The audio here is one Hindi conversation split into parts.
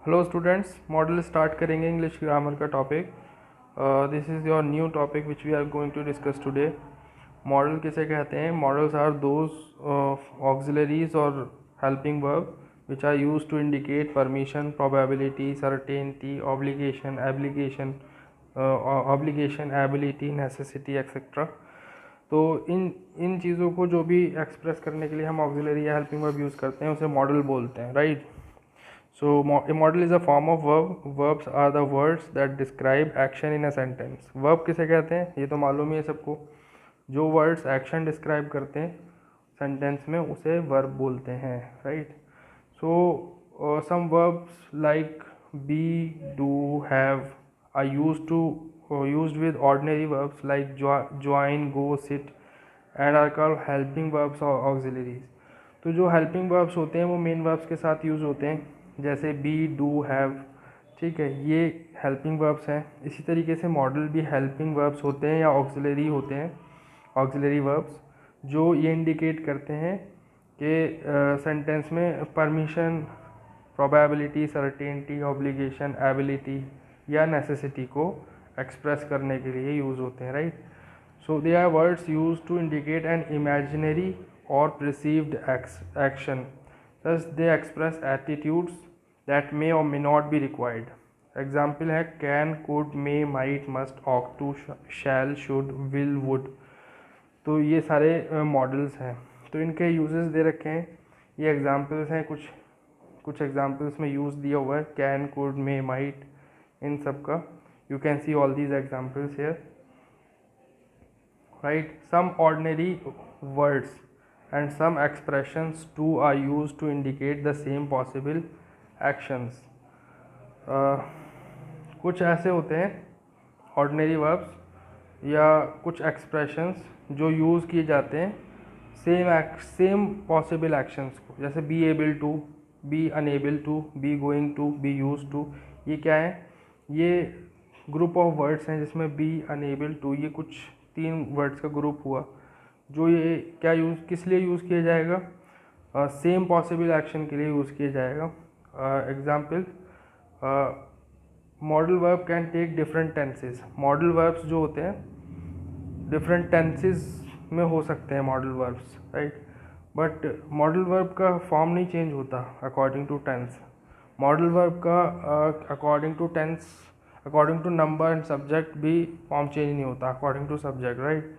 हेलो स्टूडेंट्स, मॉडल स्टार्ट करेंगे इंग्लिश ग्रामर का topic. This is your new topic which we are going to discuss today. Modal किसे कहते हैं? मॉडल्स आर दोज ऑक्सिलरीज और helping verb which are use to indicate permission, probability, certainty, obligation, ability, necessity etcetera. तो इन चीज़ों को जो भी एक्सप्रेस करने के लिए हम ऑक्सिलरी या हेल्पिंग वर्ब यूज़ करते हैं उसे मॉडल बोलते हैं, right? So a model is a form of verb. Verbs are the words that describe action in a sentence. Verb किसे कहते हैं ये तो मालूम ही है सबको। जो words action describe करते हैं sentence में उसे verb बोलते हैं, right? So some verbs like be, do, have are used with ordinary verbs like join, go, sit and are called helping verbs or auxiliaries. तो जो हेल्पिंग वर्ब्स होते हैं वो मेन वर्ब्स के साथ यूज़ होते हैं, जैसे बी, डू, हैव। ठीक है, ये हेल्पिंग वर्ब्स हैं। इसी तरीके से मॉडल भी हेल्पिंग वर्ब्स होते हैं या ऑक्सिलरी होते हैं, ऑक्सिलरी वर्ब्स, जो ये इंडिकेट करते हैं कि सेंटेंस में permission, probability, certainty, obligation, ability या नेसेसिटी को एक्सप्रेस करने के लिए यूज़ होते हैं, right? So they are words use to indicate an imaginary or perceived action. Thus they express attitudes that may or may not be required. Example है can, could, may, might, must, ought to, shall, should, will, would। तो ये सारे मॉडल्स हैं, तो इनके यूजेस दे रखे हैं। ये एग्जाम्पल्स हैं, कुछ एग्जाम्पल्स में यूज़ दिया हुआ है can, could, may, might, इन सब का। You can see all these examples here, right? Some ordinary words and some expressions too are used to indicate the same possible actions. कुछ ऐसे होते हैं ordinary verbs या कुछ expressions जो यूज़ किए जाते हैं सेम possible actions को, जैसे be able to, be unable to, be going to, be used to। ये क्या है? ये ग्रुप ऑफ वर्ड्स हैं जिसमें be, unable to, ये कुछ 3 वर्ड्स का ग्रुप हुआ जो ये क्या किस लिए यूज़ किया जाएगा? सेम पॉसिबल एक्शन के लिए यूज़ किया जाएगा। Example, modal verb can take different tenses. Modal verbs जो होते हैं डिफरेंट टेंसेस में हो सकते हैं modal verbs, right? But modal verb का फॉर्म नहीं चेंज होता according to tense. Modal verb का according to tense, according to number and subject भी फॉर्म चेंज नहीं होता according to subject, right?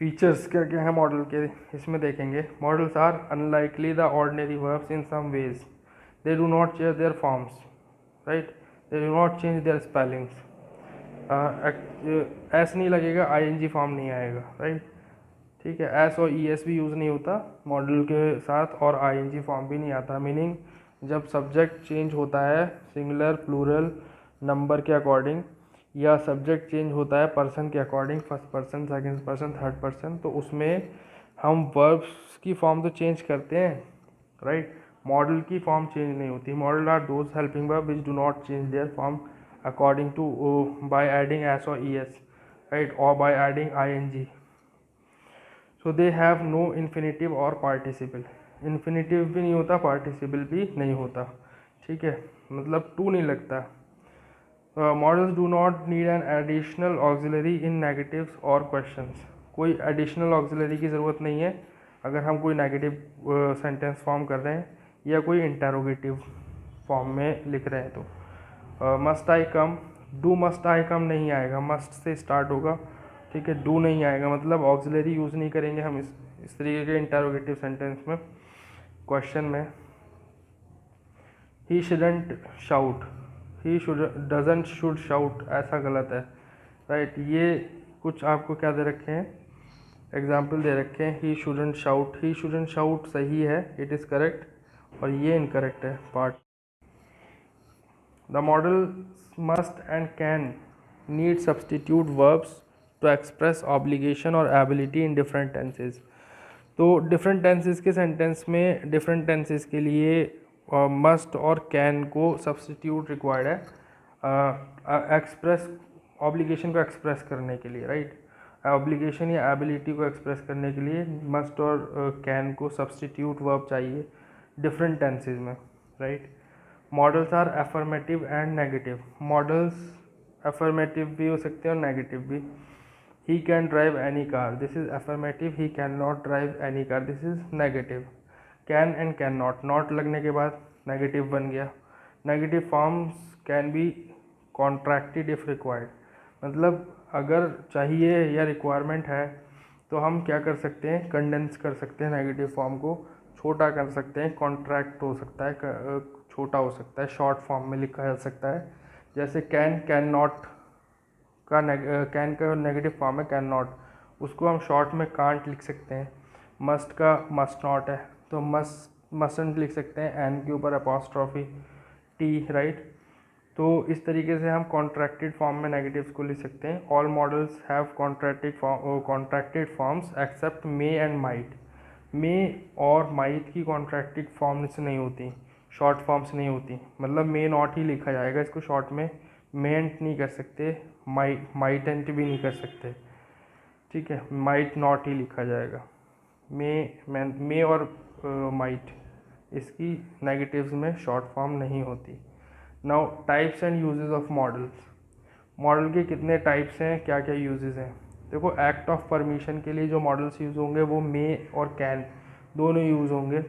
Features क्या क्या है मॉडल के, इसमें देखेंगे। Modals are unlikely the ordinary verbs in some ways. They do not change their forms, right? They do not change their spellings. S नहीं लगेगा, आईएनजी फॉर्म नहीं आएगा, राइट? ठीक है, एस और ईएस भी यूज़ नहीं होता मॉडल के साथ और आईएनजी फॉर्म भी नहीं आता। मीनिंग जब सब्जेक्ट चेंज होता है सिंगुलर, प्लूरल, नंबर के अकॉर्डिंग, या सब्जेक्ट चेंज होता है पर्सन के according, first person, second person, third person, तो उसमें हम वर्ब्स की फॉर्म तो चेंज करते हैं, राइट? मॉडल की फॉर्म चेंज नहीं होती। Modal are those helping verb which do not change their form according to by adding S और ई एस, राइट? और by adding I N G. So they have no infinitive और पार्टिसिपल। इन्फिनेटिव भी नहीं होता, पार्टिसिपल भी नहीं होता, ठीक है? मतलब टू नहीं लगता। Models do not need an additional auxiliary in negatives और क्वेश्चंस। कोई एडिशनल ऑक्सिलरी की ज़रूरत नहीं है अगर हम कोई नेगेटिव सेंटेंस फॉर्म कर रहे हैं या कोई इंटेरोगेटिव फॉर्म में लिख रहे हैं। तो must I come, do must I come नहीं आएगा, मस्ट से स्टार्ट होगा, ठीक है? डू नहीं आएगा, मतलब ऑक्सिलरी यूज़ नहीं करेंगे हम इस तरीके के इंटेरोगेटिव सेंटेंस में, क्वेश्चन में। ही shouldn't shout, he doesn't should shout, ऐसा गलत है, राइट? ये कुछ आपको क्या दे रखे हैं, एग्जाम्पल दे रखे हैं। He shouldn't shout, he shouldn't shout सही है, इट इज़ करेक्ट, और ये इनकरेक्ट है part. The modal must and can need substitute verbs to express obligation और एबिलिटी इन डिफरेंट टेंसेज। तो डिफरेंट टेंसेज के सेंटेंस में डिफरेंट टेंसेज के लिए मस्ट और कैन को सब्सटीट्यूट रिक्वायर्ड है एक्सप्रेस ऑब्लिगेशन को एक्सप्रेस करने के लिए, राइट? ऑब्लिगेशन या एबिलिटी को एक्सप्रेस करने के लिए मस्ट और कैन को सब्सटीट्यूट वर्ब चाहिए डिफरेंट टेंसेज में, right? Modals are affirmative and negative. Modals affirmative भी हो सकते हैं और नेगेटिव भी। He can drive any car, this is affirmative. He can not drive any car, this is negative. Can and can not, not लगने के बाद नेगेटिव बन गया। Negative forms can be contracted if required, मतलब अगर चाहिए या रिक्वायरमेंट है तो हम क्या कर सकते हैं, कंडेंस कर सकते हैं नेगेटिव फॉर्म को, छोटा कर सकते हैं, कॉन्ट्रैक्ट हो सकता है, छोटा हो सकता है, शॉर्ट फॉर्म में लिखा जा सकता है। जैसे कैन, कैन नॉट का कैन का नेगेटिव फॉर्म है कैन नॉट, उसको हम शॉर्ट में कांट लिख सकते हैं। मस्ट का मस्ट नॉट है तो मस्टंट लिख सकते हैं, एन के ऊपर अपॉस्ट्रॉफी टी, राइट। तो इस तरीके से हम कॉन्ट्रैक्टेड फॉर्म में नेगेटिव्स को लिख सकते हैं। All modals have contracted forms except may and might. May और माइट की कॉन्ट्रैक्टेड फॉर्म्स नहीं होती, शॉर्ट फॉर्म्स नहीं होती, मतलब मे नॉट ही लिखा जाएगा इसको शॉर्ट में, मेंट नहीं कर सकते, माइटेंट भी नहीं कर सकते, ठीक है, माइट नॉट ही लिखा जाएगा। मे और माइट इसकी नेगेटिव्स में शॉर्ट फॉर्म नहीं होती। Now types and uses of models. Model के कितने टाइप्स हैं, क्या क्या यूजेस हैं। देखो, एक्ट ऑफ परमिशन के लिए जो मॉडल्स यूज़ होंगे वो मे और कैन दोनों यूज़ होंगे।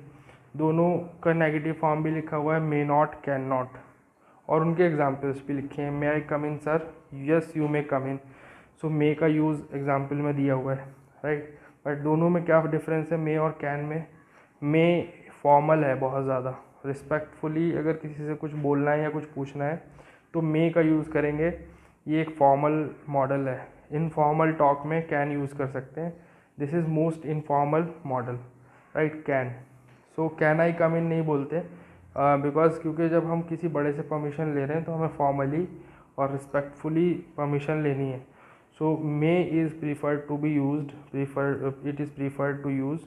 दोनों का नेगेटिव फॉर्म भी लिखा हुआ है, मे नॉट, कैन नॉट, और उनके एग्जांपल्स भी लिखे हैं। मे आई come in sir, yes you may कम इन। सो मे का यूज़ एग्जांपल में दिया हुआ है, राइट। बट दोनों में क्या डिफरेंस है मे और कैन में। मे फॉर्मल है बहुत ज़्यादा, रिस्पेक्टफुली अगर किसी से कुछ बोलना है या कुछ पूछना है तो मे का यूज़ करेंगे, ये एक फॉर्मल मॉडल है। इनफॉर्मल टॉक में कैन यूज़ कर सकते हैं, this is most informal modal, right, can. So can I come in नहीं बोलते बिकॉज क्योंकि जब हम किसी बड़े से परमिशन ले रहे हैं तो हमें फॉर्मली और रिस्पेक्टफुली परमिशन लेनी है। So may is preferred to be used, it is preferred to use,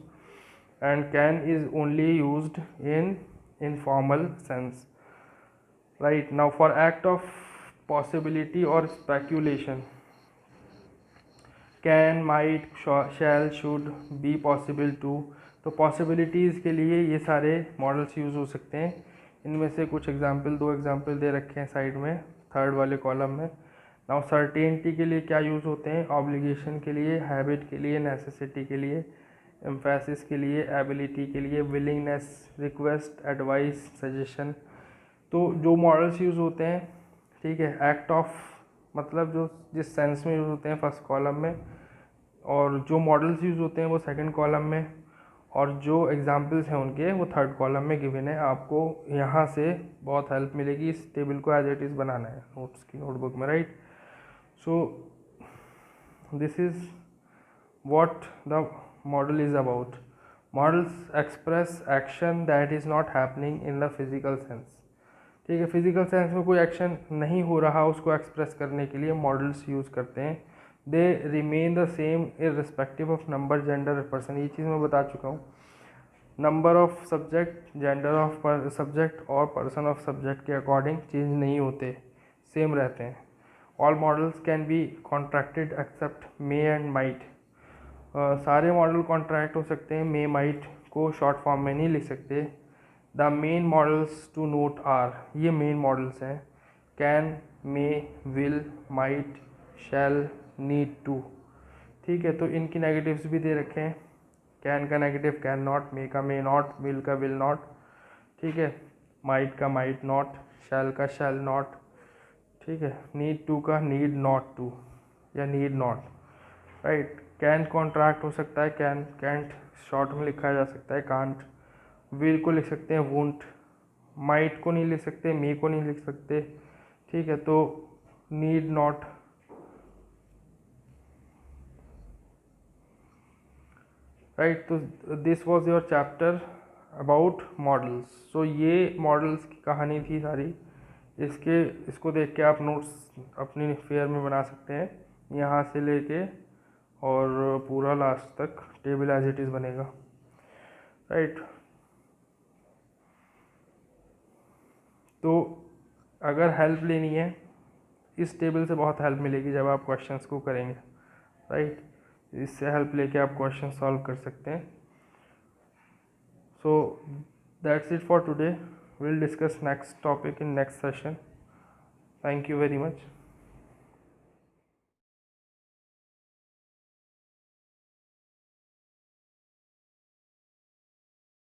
and can is only used in informal sense, right. Now for act of possibility or speculation, can, might, shall, should, be, possible to। तो पॉसिबिलिटीज़ के लिए ये सारे मॉडल्स यूज़ हो सकते हैं। इनमें से कुछ एग्जांपल, दो एग्जांपल दे रखे हैं साइड में, थर्ड वाले कॉलम में। नाउ सर्टेनिटी के लिए क्या यूज़ होते हैं, ऑब्लिगेशन के लिए, हैबिट के लिए, नेसेसिटी के लिए, एम्फेसिस के लिए, एबिलिटी के लिए, विलिंगनेस, रिक्वेस्ट, एडवाइस, सजेशन। तो जो मॉडल्स यूज़ होते हैं, ठीक है, एक्ट ऑफ मतलब जो जिस सेंस में यूज़ होते हैं फर्स्ट कॉलम में, और जो मॉडल्स यूज़ होते हैं वो सेकंड कॉलम में, और जो एग्जांपल्स हैं उनके वो थर्ड कॉलम में गिवन है। आपको यहाँ से बहुत हेल्प मिलेगी, इस टेबल को एज इट इज़ बनाना है नोट्स की नोटबुक में, right. So this is what the model is about. Models express action that is not happening in the physical sense, ठीक है, फिजिकल सेंस में कोई एक्शन नहीं हो रहा उसको एक्सप्रेस करने के लिए मॉडल्स यूज़ करते हैं। They remain the same irrespective of number, gender, person, ये चीज़ मैं बता चुका हूँ। Number of subject, gender of subject और पर्सन ऑफ सब्जेक्ट के अकॉर्डिंग चेंज नहीं होते, सेम रहते हैं। All modals can be contracted except may and might. सारे मॉडल कॉन्ट्रैक्ट हो सकते हैं, मे माइट को शॉर्ट फॉर्म में नहीं लिख सकते। The main modals to note are, ये मेन मॉडल्स हैं, can, may, will, might, shall, need to, ठीक है। तो इनकी नेगेटिव्स भी दे रखे हैं, कैन का नेगेटिव कैन नॉट, मे का मे नॉट, विल का विल नॉट, ठीक है, माइट का माइट नॉट, शैल का शैल नॉट, ठीक है, नीड टू का नीड नॉट टू या need not, right. Can contract हो सकता है, कैन, कैंट शॉर्ट में लिखा जा सकता है, कांट। विल को लिख सकते हैं वोंट, माइट को नहीं लिख सकते, मे को नहीं लिख सकते, ठीक है। तो नीड नॉट, राइट। तो this was your chapter about modals. So ये मॉडल्स की कहानी थी सारी। इसको देख के आप नोट्स अपनी फेयर में बना सकते हैं, यहाँ से लेके और पूरा लास्ट तक टेबल एज इट इज़ बनेगा, राइट। तो अगर हेल्प लेनी है, इस टेबल से बहुत हेल्प मिलेगी जब आप क्वेश्चंस को करेंगे, राइट। इससे हेल्प लेके आप क्वेश्चन सॉल्व कर सकते हैं। So that's it for today. we'll discuss next topic in next session. Thank you very much.